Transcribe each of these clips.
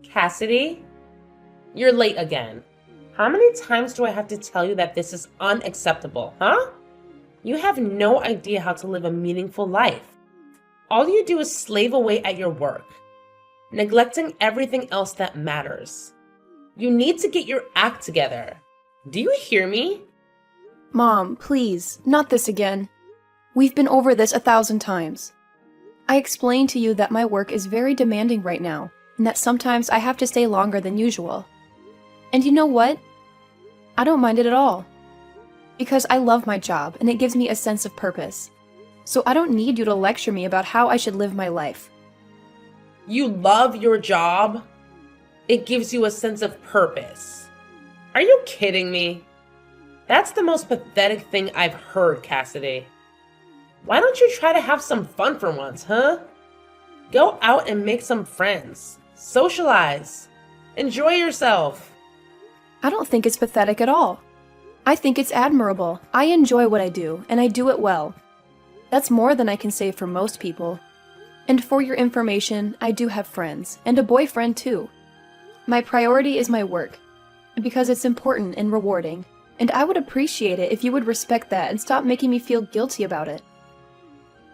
Cassidy, you're late again. How many times do I have to tell you that this is unacceptable, huh? You have no idea how to live a meaningful life. All you do is slave away at your work, neglecting everything else that matters. You need to get your act together. Do you hear me? Mom, please, not this again. We've been over this 1,000 times. I explained to you that my work is very demanding right now, and that sometimes I have to stay longer than usual. And you know what? I don't mind it at all. Because I love my job, and it gives me a sense of purpose. So I don't need you to lecture me about how I should live my life. You love your job? It gives you a sense of purpose. Are you kidding me? That's the most pathetic thing I've heard, Cassidy. Why don't you try to have some fun for once, huh? Go out and make some friends. Socialize. Enjoy yourself. I don't think it's pathetic at all. I think it's admirable. I enjoy what I do, and I do it well. That's more than I can say for most people. And for your information, I do have friends, and a boyfriend too. My priority is my work, because it's important and rewarding, and I would appreciate it if you would respect that and stop making me feel guilty about it.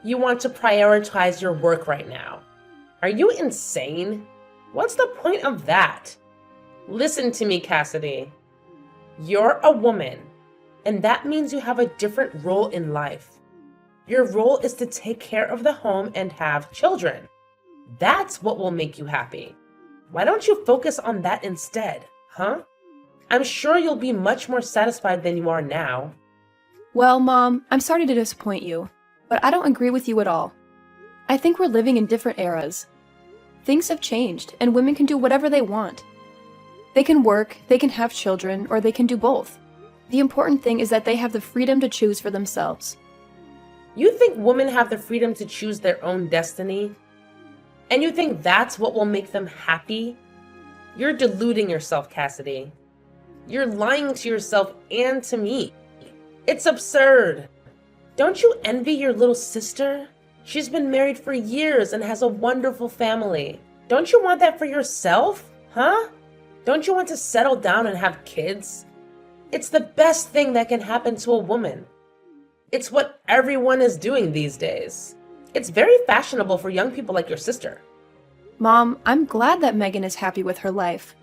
You want to prioritize your work right now. Are you insane? What's the point of that? Listen to me, Cassidy. You're a woman, and that means you have a different role in life. Your role is to take care of the home and have children. That's what will make you happy. Why don't you focus on that instead, huh? I'm sure you'll be much more satisfied than you are now. Well, Mom, I'm sorry to disappoint you, but I don't agree with you at all. I think we're living in different eras. Things have changed, and women can do whatever they want. They can work, they can have children, or they can do both. The important thing is that they have the freedom to choose for themselves. You think women have the freedom to choose their own destiny? And you think that's what will make them happy? You're deluding yourself, Cassidy. You're lying to yourself and to me. It's absurd. Don't you envy your little sister? She's been married for years and has a wonderful family. Don't you want that for yourself? Huh? Don't you want to settle down and have kids? It's the best thing that can happen to a woman. It's what everyone is doing these days. It's very fashionable for young people like your sister. Mom, I'm glad that Megan is happy with her life.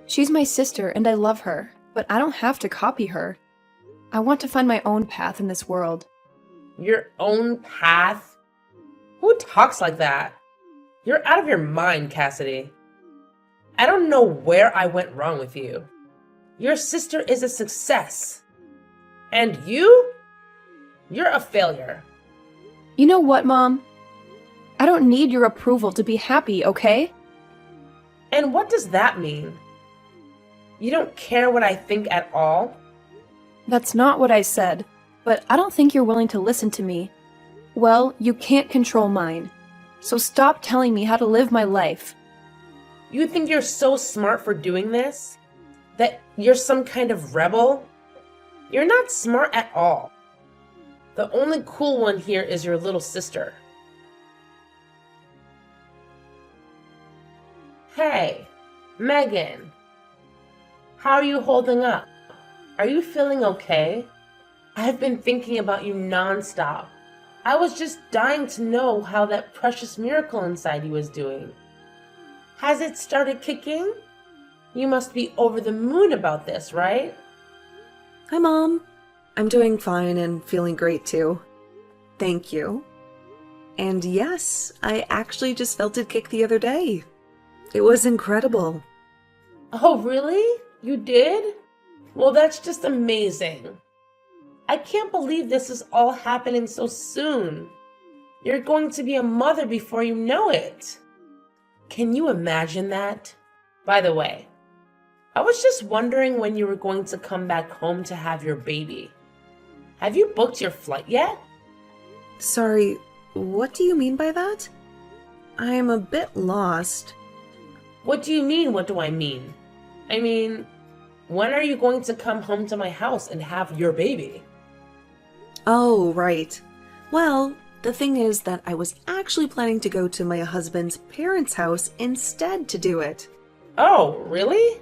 She's my sister and I love her, but I don't have to copy her. I want to find my own path in this world. Your own path? Who talks like that? You're out of your mind, Cassidy. I don't know where I went wrong with you. Your sister is a success. And you? You're a failure. You know what, Mom? I don't need your approval to be happy, okay? And what does that mean? You don't care what I think at all? That's not what I said, but I don't think you're willing to listen to me. Well, you can't control mine. So stop telling me how to live my life. You think you're so smart for doing this? That you're some kind of rebel? You're not smart at all. The only cool one here is your little sister. Hey, Megan. How are you holding up? Are you feeling okay? I've been thinking about you nonstop. I was just dying to know how that precious miracle inside you is doing. Has it started kicking? You must be over the moon about this, right? Hi, Mom. I'm doing fine and feeling great too. Thank you. And yes, I actually just felt it kick the other day. It was incredible. Oh, really? You did? Well, that's just amazing. I can't believe this is all happening so soon. You're going to be a mother before you know it. Can you imagine that? By the way, I was just wondering when you were going to come back home to have your baby. Have you booked your flight yet? Sorry, what do you mean by that? I'm a bit lost. What do you mean, what do I mean? I mean, when are you going to come home to my house and have your baby? Oh, right. Well, the thing is that I was actually planning to go to my husband's parents' house instead to do it. Oh, really?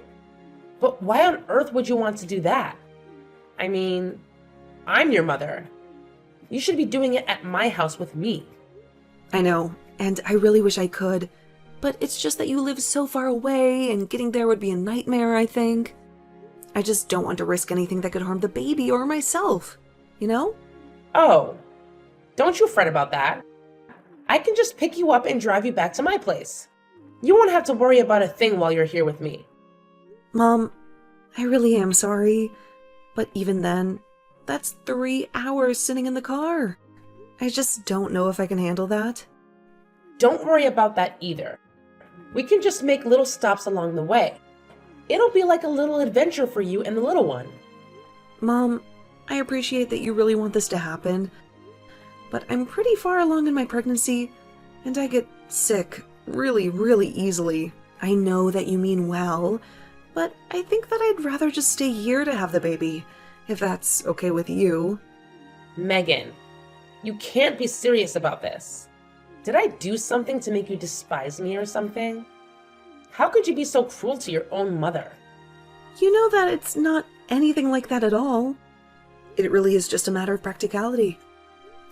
But why on earth would you want to do that? I mean, I'm your mother. You should be doing it at my house with me. I know, and I really wish I could, but it's just that you live so far away, and getting there would be a nightmare, I think. I just don't want to risk anything that could harm the baby or myself, you know? Oh, don't you fret about that. I can just pick you up and drive you back to my place. You won't have to worry about a thing while you're here with me. Mom, I really am sorry, but even then, that's 3 hours sitting in the car. I just don't know if I can handle that. Don't worry about that either. We can just make little stops along the way. It'll be like a little adventure for you and the little one. Mom, I appreciate that you really want this to happen, but I'm pretty far along in my pregnancy, and I get sick really, really easily. I know that you mean well, but I think that I'd rather just stay here to have the baby, if that's okay with you. Megan, you can't be serious about this. Did I do something to make you despise me or something? How could you be so cruel to your own mother? You know that it's not anything like that at all. It really is just a matter of practicality.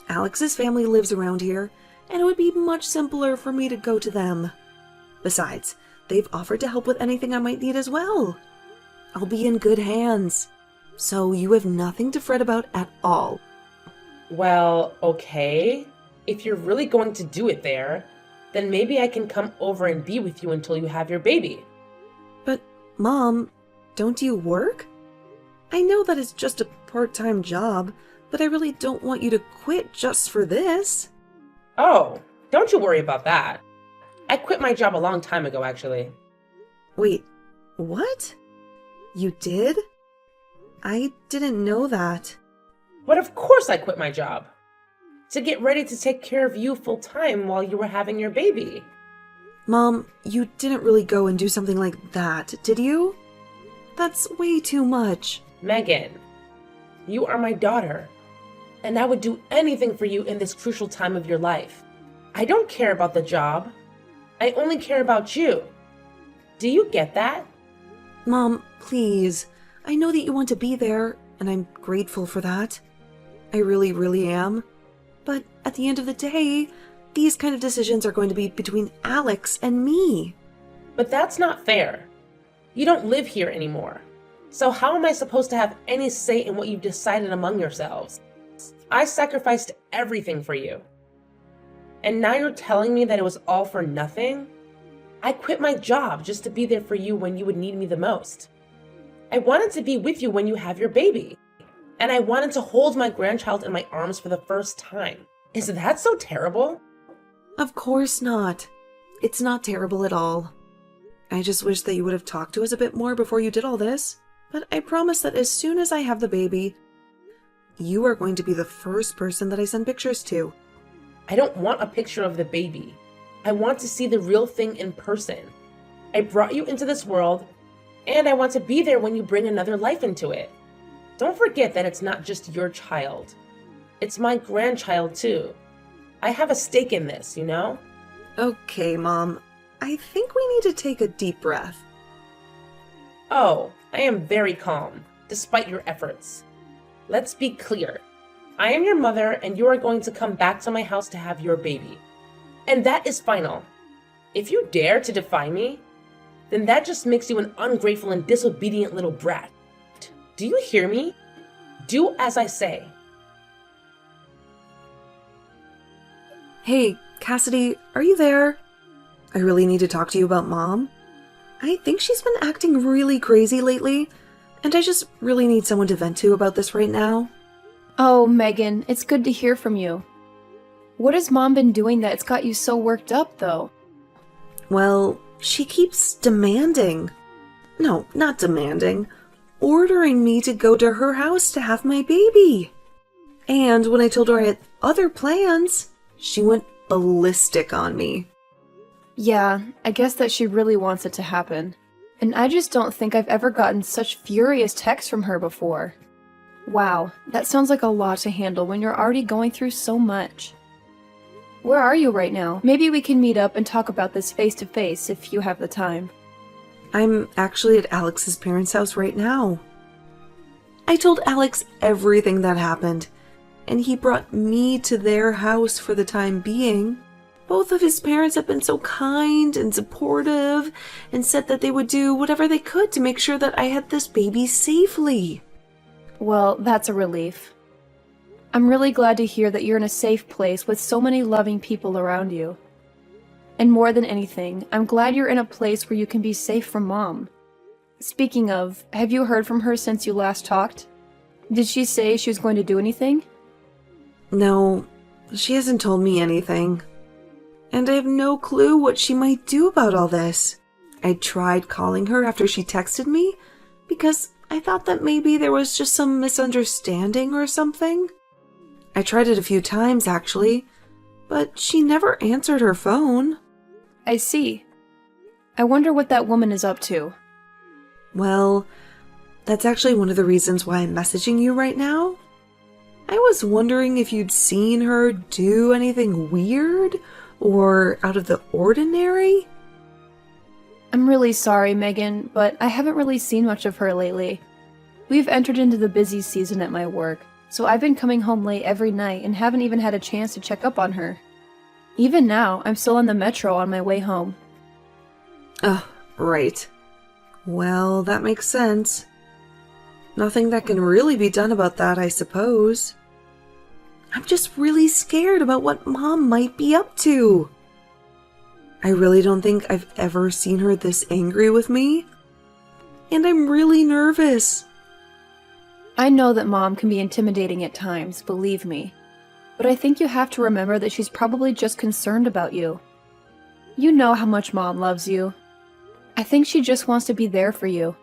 Alex's family lives around here, and it would be much simpler for me to go to them. Besides, they've offered to help with anything I might need as well. I'll be in good hands, so you have nothing to fret about at all. Well, okay. If you're really going to do it there, then maybe I can come over and be with you until you have your baby. But, Mom, don't you work? I know that it's just a part-time job, but I really don't want you to quit just for this. Oh, don't you worry about that. I quit my job a long time ago, actually. Wait, what? You did? I didn't know that. But of course I quit my job. To get ready to take care of you full time while you were having your baby. Mom, you didn't really go and do something like that, did you? That's way too much. Megan, you are my daughter, and I would do anything for you in this crucial time of your life. I don't care about the job. I only care about you. Do you get that? Mom, please. I know that you want to be there, and I'm grateful for that. I really, really am. But at the end of the day, these kind of decisions are going to be between Alex and me. But that's not fair. You don't live here anymore. So how am I supposed to have any say in what you've decided among yourselves? I sacrificed everything for you. And now you're telling me that it was all for nothing? I quit my job just to be there for you when you would need me the most. I wanted to be with you when you have your baby. And I wanted to hold my grandchild in my arms for the first time. Is that so terrible? Of course not. It's not terrible at all. I just wish that you would have talked to us a bit more before you did all this. But I promise that as soon as I have the baby, you are going to be the first person that I send pictures to. I don't want a picture of the baby. I want to see the real thing in person. I brought you into this world, and I want to be there when you bring another life into it. Don't forget that it's not just your child. It's my grandchild, too. I have a stake in this, you know? Okay, Mom. I think we need to take a deep breath. Oh, I am very calm, despite your efforts. Let's be clear. I am your mother, and you are going to come back to my house to have your baby. And that is final. If you dare to defy me, then that just makes you an ungrateful and disobedient little brat. Do you hear me? Do as I say. Hey, Cassidy, are you there? I really need to talk to you about Mom. I think she's been acting really crazy lately, and I just really need someone to vent to about this right now. Oh, Megan, it's good to hear from you. What has Mom been doing that's got you so worked up, though? Well, she keeps demanding. No, not demanding. Ordering me to go to her house to have my baby. And when I told her I had other plans, she went ballistic on me. Yeah, I guess that she really wants it to happen. And I just don't think I've ever gotten such furious texts from her before. Wow, that sounds like a lot to handle when you're already going through so much. Where are you right now? Maybe we can meet up and talk about this face to face if you have the time. I'm actually at Alex's parents' house right now. I told Alex everything that happened, and he brought me to their house for the time being. Both of his parents have been so kind and supportive and said that they would do whatever they could to make sure that I had this baby safely. Well, that's a relief. I'm really glad to hear that you're in a safe place with so many loving people around you. And more than anything, I'm glad you're in a place where you can be safe from Mom. Speaking of, have you heard from her since you last talked? Did she say she was going to do anything? No, she hasn't told me anything. And I have no clue what she might do about all this. I tried calling her after she texted me because I thought that maybe there was just some misunderstanding or something. I tried it a few times, actually, but she never answered her phone. I see. I wonder what that woman is up to. Well, that's actually one of the reasons why I'm messaging you right now. I was wondering if you'd seen her do anything weird or out of the ordinary? I'm really sorry, Megan, but I haven't really seen much of her lately. We've entered into the busy season at my work, so I've been coming home late every night and haven't even had a chance to check up on her. Even now, I'm still on the metro on my way home. Oh, right. Well, that makes sense. Nothing that can really be done about that, I suppose. I'm just really scared about what Mom might be up to. I really don't think I've ever seen her this angry with me. And I'm really nervous. I know that Mom can be intimidating at times, believe me. But I think you have to remember that she's probably just concerned about you. You know how much Mom loves you. I think she just wants to be there for you.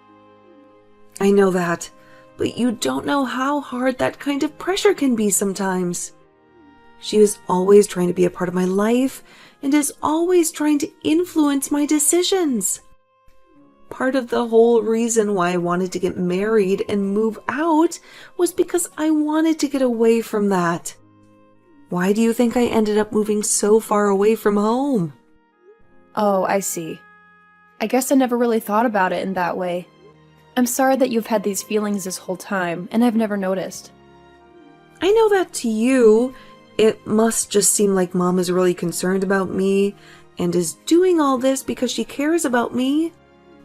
I know that. But you don't know how hard that kind of pressure can be sometimes. She is always trying to be a part of my life and is always trying to influence my decisions. Part of the whole reason why I wanted to get married and move out was because I wanted to get away from that. Why do you think I ended up moving so far away from home? Oh, I see. I guess I never really thought about it in that way. I'm sorry that you've had these feelings this whole time, and I've never noticed. I know that to you, it must just seem like Mom is really concerned about me and is doing all this because she cares about me.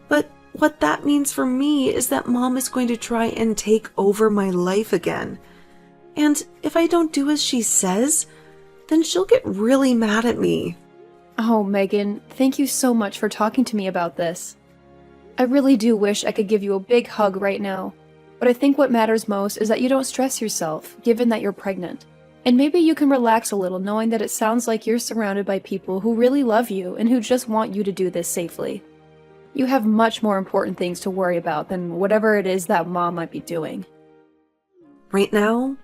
But what that means for me is that Mom is going to try and take over my life again. And if I don't do as she says, then she'll get really mad at me. Oh, Megan, thank you so much for talking to me about this. I really do wish I could give you a big hug right now, but I think what matters most is that you don't stress yourself, given that you're pregnant. And maybe you can relax a little knowing that it sounds like you're surrounded by people who really love you and who just want you to do this safely. You have much more important things to worry about than whatever it is that Mom might be doing. Right now,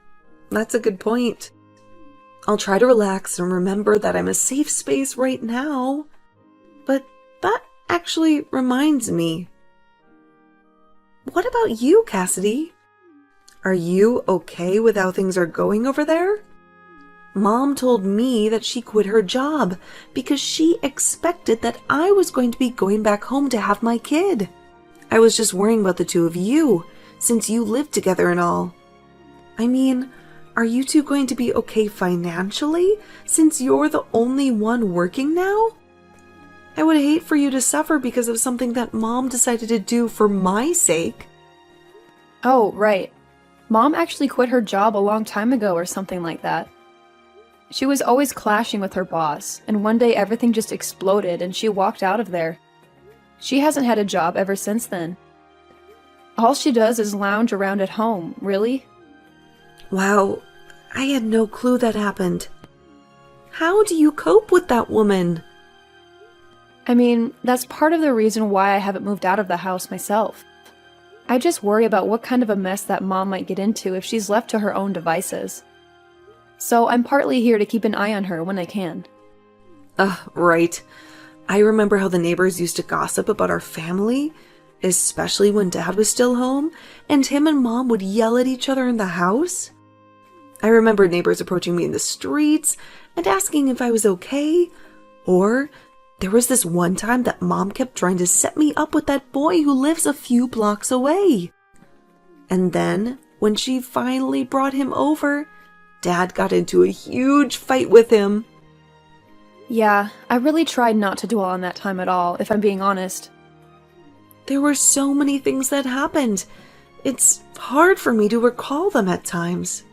that's a good point. I'll try to relax and remember that I'm a safe space right now. But that actually reminds me. What about you, Cassidy? Are you okay with how things are going over there? Mom told me that she quit her job because she expected that I was going to be going back home to have my kid. I was just worrying about the two of you, since you live together and all. I mean, are you two going to be okay financially, since you're the only one working now? I would hate for you to suffer because of something that Mom decided to do for my sake. Oh, right. Mom actually quit her job a long time ago or something like that. She was always clashing with her boss, and one day everything just exploded and she walked out of there. She hasn't had a job ever since then. All she does is lounge around at home, really? Wow, I had no clue that happened. How do you cope with that woman? I mean, that's part of the reason why I haven't moved out of the house myself. I just worry about what kind of a mess that Mom might get into if she's left to her own devices. So I'm partly here to keep an eye on her when I can. Right. I remember how the neighbors used to gossip about our family, especially when Dad was still home, and him and Mom would yell at each other in the house. I remember neighbors approaching me in the streets and asking if I was okay, or There was this one time that Mom kept trying to set me up with that boy who lives a few blocks away. And then, when she finally brought him over, Dad got into a huge fight with him. Yeah, I really tried not to dwell on that time at all, if I'm being honest. There were so many things that happened. It's hard for me to recall them at times.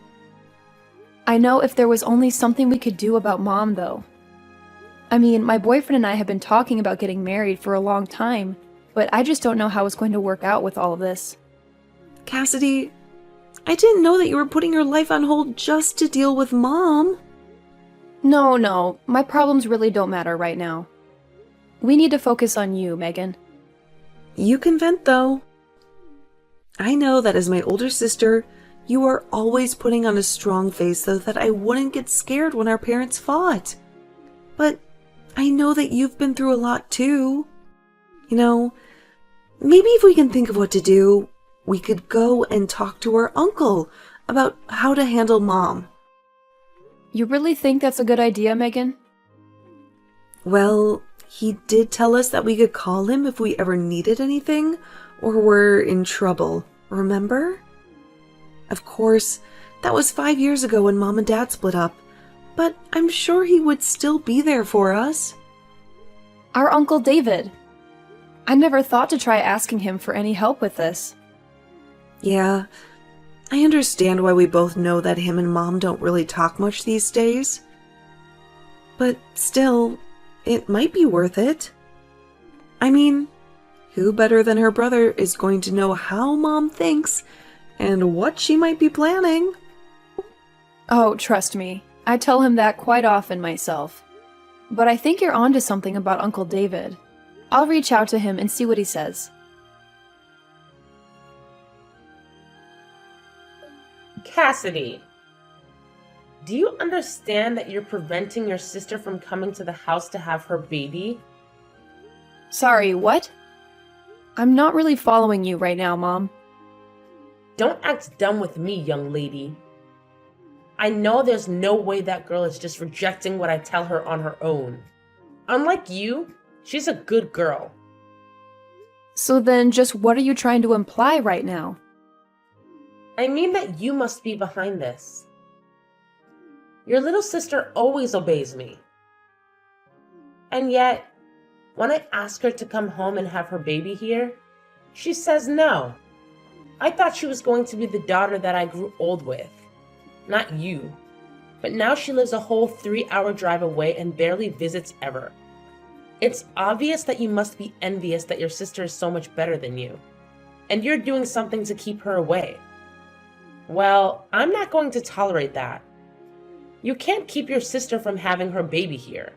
I know if there was only something we could do about Mom, though. I mean, my boyfriend and I have been talking about getting married for a long time, but I just don't know how it's going to work out with all of this. Cassidy, I didn't know that you were putting your life on hold just to deal with Mom. No, my problems really don't matter right now. We need to focus on you, Megan. You can vent, though. I know that as my older sister, you are always putting on a strong face so that I wouldn't get scared when our parents fought. But I know that you've been through a lot too. You know, maybe if we can think of what to do, we could go and talk to our uncle about how to handle Mom. You really think that's a good idea, Megan? Well, he did tell us that we could call him if we ever needed anything or were in trouble, remember? Of course, that was 5 years ago when Mom and Dad split up, but I'm sure he would still be there for us. Our Uncle David. I never thought to try asking him for any help with this. Yeah, I understand why we both know that him and Mom don't really talk much these days. But still, it might be worth it. I mean, who better than her brother is going to know how Mom thinks and what she might be planning? Oh, trust me. I tell him that quite often myself. But I think you're onto something about Uncle David. I'll reach out to him and see what he says. Cassidy, do you understand that you're preventing your sister from coming to the house to have her baby? Sorry, what? I'm not really following you right now, Mom. Don't act dumb with me, young lady. I know there's no way that girl is just rejecting what I tell her on her own. Unlike you, she's a good girl. So then just what are you trying to imply right now? I mean that you must be behind this. Your little sister always obeys me. And yet, when I ask her to come home and have her baby here, she says no. I thought she was going to be the daughter that I grew old with. Not you. But now she lives a whole 3-hour drive away and barely visits ever. It's obvious that you must be envious that your sister is so much better than you. And you're doing something to keep her away. Well, I'm not going to tolerate that. You can't keep your sister from having her baby here.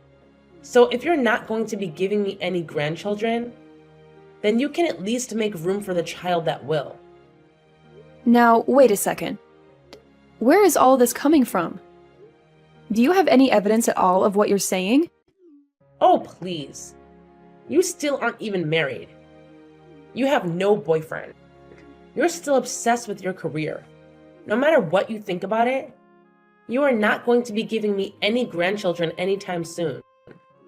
So if you're not going to be giving me any grandchildren, then you can at least make room for the child that will. Now, wait a second. Where is all this coming from? Do you have any evidence at all of what you're saying? Oh, please. You still aren't even married. You have no boyfriend. You're still obsessed with your career. No matter what you think about it, you are not going to be giving me any grandchildren anytime soon.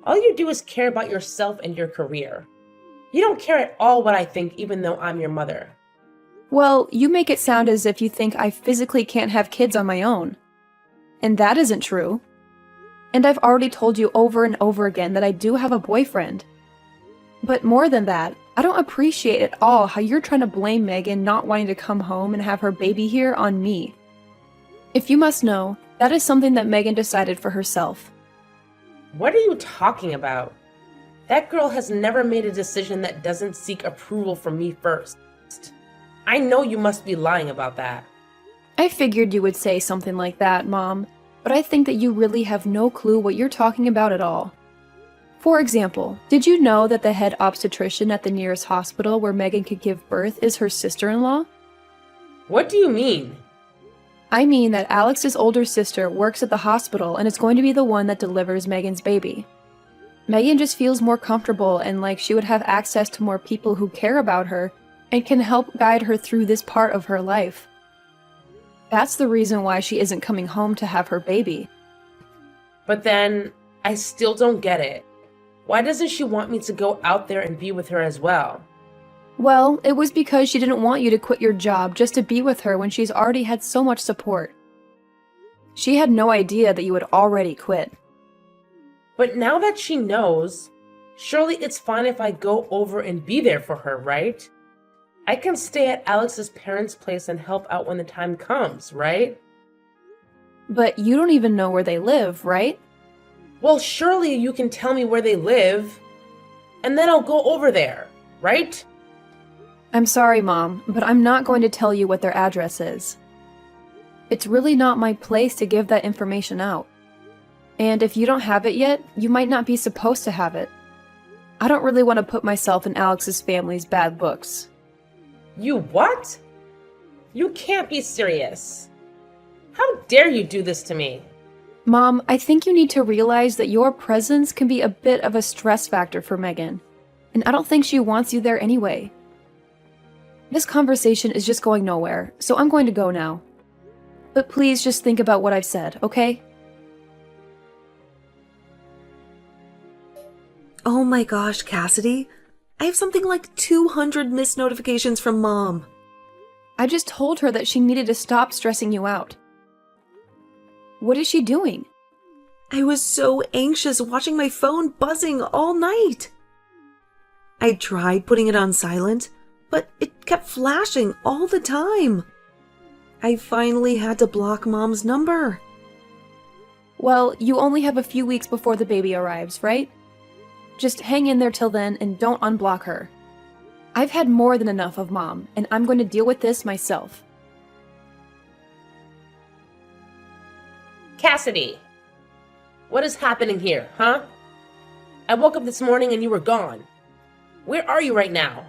All you do is care about yourself and your career. You don't care at all what I think, even though I'm your mother. Well, you make it sound as if you think I physically can't have kids on my own. And that isn't true. And I've already told you over and over again that I do have a boyfriend. But more than that, I don't appreciate at all how you're trying to blame Megan not wanting to come home and have her baby here on me. If you must know, that is something that Megan decided for herself. What are you talking about? That girl has never made a decision that doesn't seek approval from me first. I know you must be lying about that. I figured you would say something like that, Mom, but I think that you really have no clue what you're talking about at all. For example, did you know that the head obstetrician at the nearest hospital where Megan could give birth is her sister-in-law? What do you mean? I mean that Alex's older sister works at the hospital and is going to be the one that delivers Megan's baby. Megan just feels more comfortable and like she would have access to more people who care about her and can help guide her through this part of her life. That's the reason why she isn't coming home to have her baby. But then, I still don't get it. Why doesn't she want me to go out there and be with her as well? Well, it was because she didn't want you to quit your job just to be with her when she's already had so much support. She had no idea that you had already quit. But now that she knows, surely it's fine if I go over and be there for her, right? I can stay at Alex's parents' place and help out when the time comes, right? But you don't even know where they live, right? Well, surely you can tell me where they live, and then I'll go over there, right? I'm sorry, Mom, but I'm not going to tell you what their address is. It's really not my place to give that information out. And if you don't have it yet, you might not be supposed to have it. I don't really want to put myself in Alex's family's bad books. You what? You can't be serious. How dare you do this to me? Mom, I think you need to realize that your presence can be a bit of a stress factor for Megan, and I don't think she wants you there anyway. This conversation is just going nowhere, so I'm going to go now. But please just think about what I've said, okay? Oh my gosh, Cassidy. I have something like 200 missed notifications from Mom. I just told her that she needed to stop stressing you out. What is she doing? I was so anxious watching my phone buzzing all night. I tried putting it on silent, but it kept flashing all the time. I finally had to block Mom's number. Well, you only have a few weeks before the baby arrives, right? Just hang in there till then and don't unblock her. I've had more than enough of Mom, and I'm going to deal with this myself. Cassidy, what is happening here, huh? I woke up this morning and you were gone. Where are you right now?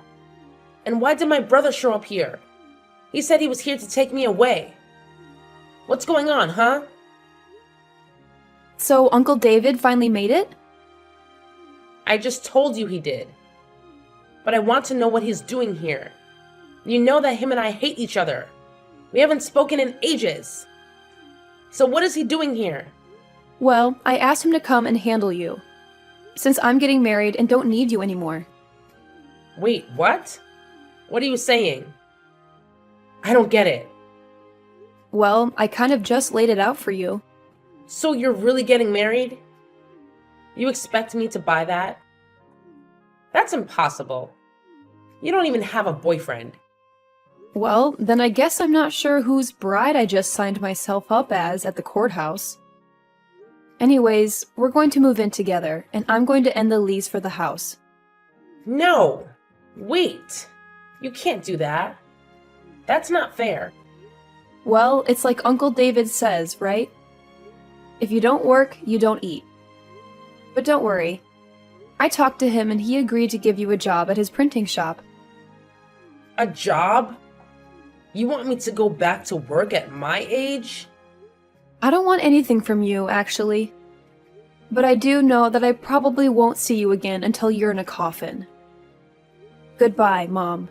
And why did my brother show up here? He said he was here to take me away. What's going on, huh? So Uncle David finally made it? I just told you he did. But I want to know what he's doing here. You know that him and I hate each other. We haven't spoken in ages. So what is he doing here? Well, I asked him to come and handle you, since I'm getting married and don't need you anymore. Wait, what? What are you saying? I don't get it. Well, I kind of just laid it out for you. So you're really getting married? You expect me to buy that? That's impossible. You don't even have a boyfriend. Well, then I guess I'm not sure whose bride I just signed myself up as at the courthouse. Anyways, we're going to move in together, and I'm going to end the lease for the house. No! Wait! You can't do that. That's not fair. Well, it's like Uncle David says, right? If you don't work, you don't eat. But don't worry. I talked to him and he agreed to give you a job at his printing shop. A job? You want me to go back to work at my age? I don't want anything from you, actually. But I do know that I probably won't see you again until you're in a coffin. Goodbye, Mom.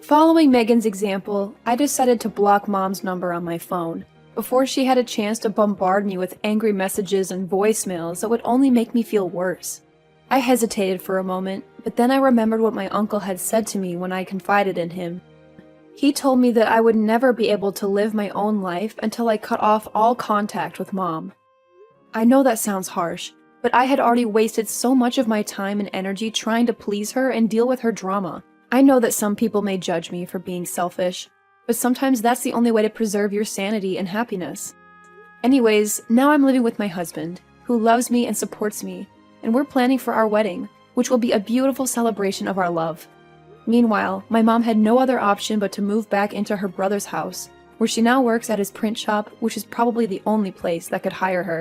Following Megan's example, I decided to block Mom's number on my phone, before she had a chance to bombard me with angry messages and voicemails that would only make me feel worse. I hesitated for a moment, but then I remembered what my uncle had said to me when I confided in him. He told me that I would never be able to live my own life until I cut off all contact with Mom. I know that sounds harsh, but I had already wasted so much of my time and energy trying to please her and deal with her drama. I know that some people may judge me for being selfish, but sometimes that's the only way to preserve your sanity and happiness. Anyways, now I'm living with my husband, who loves me and supports me, and we're planning for our wedding, which will be a beautiful celebration of our love. Meanwhile, my mom had no other option but to move back into her brother's house, where she now works at his print shop, which is probably the only place that could hire her.